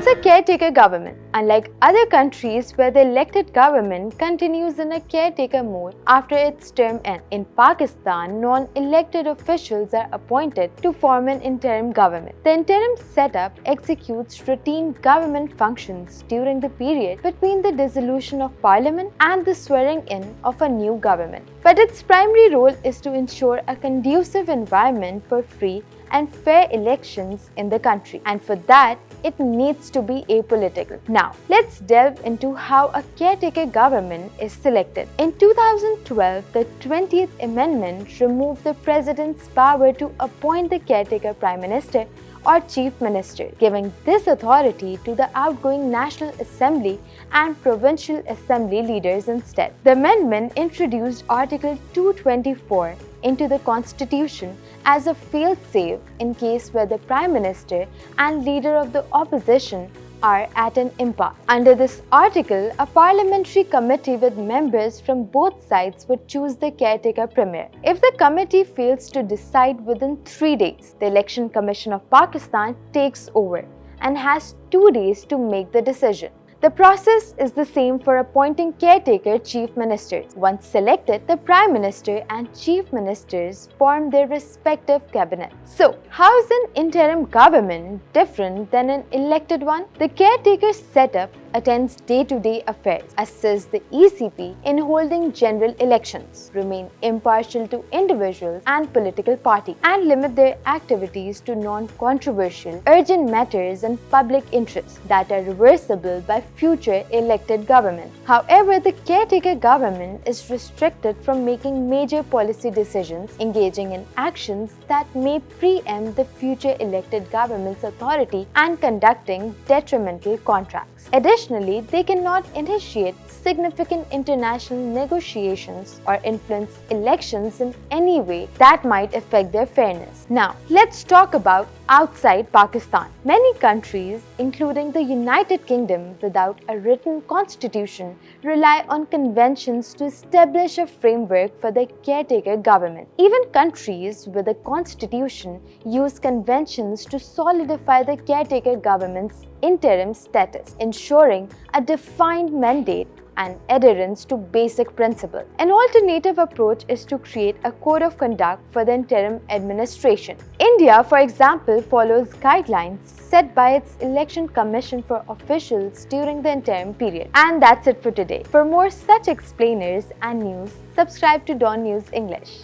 What's a caretaker government? Unlike other countries where the elected government continues in a caretaker mode after its term ends, in Pakistan, non-elected officials are appointed to form an interim government. The interim setup executes routine government functions during the period between the dissolution of parliament and the swearing in of a new government. But its primary role is to ensure a conducive environment for free and fair elections in the country, and for that, it needs to be apolitical. Now, let's delve into how a caretaker government is selected. In 2012, the 20th Amendment removed the President's power to appoint the caretaker Prime Minister or Chief Minister, giving this authority to the outgoing National Assembly and Provincial Assembly leaders instead. The amendment introduced Article 224 into the Constitution as a fail-safe in case where the Prime Minister and leader of the opposition are at an impasse. Under this article, a parliamentary committee with members from both sides would choose the caretaker premier. If the committee fails to decide within 3 days, the Election Commission of Pakistan takes over and has 2 days to make the decision. The process is the same for appointing caretaker chief ministers. Once selected, the Prime Minister and Chief Ministers form their respective cabinets. So, how is an interim government different than an elected one? The caretaker setup attends day-to-day affairs, assists the ECP in holding general elections, remain impartial to individuals and political parties, and limit their activities to non-controversial, urgent matters and public interests that are reversible by future elected government. However, the caretaker government is restricted from making major policy decisions, engaging in actions that may preempt the future elected government's authority, and conducting detrimental contracts. Additionally, they cannot initiate significant international negotiations or influence elections in any way that might affect their fairness. Now, let's talk about outside Pakistan. Many countries, including the United Kingdom without a written constitution, rely on conventions to establish a framework for the caretaker government. Even countries with a constitution use conventions to solidify the caretaker government's interim status, ensuring a defined mandate and adherence to basic principles. An alternative approach is to create a code of conduct for the interim administration. India, for example, follows guidelines set by its Election Commission for officials during the interim period. And that's it for today. For more such explainers and news, subscribe to Dawn News English.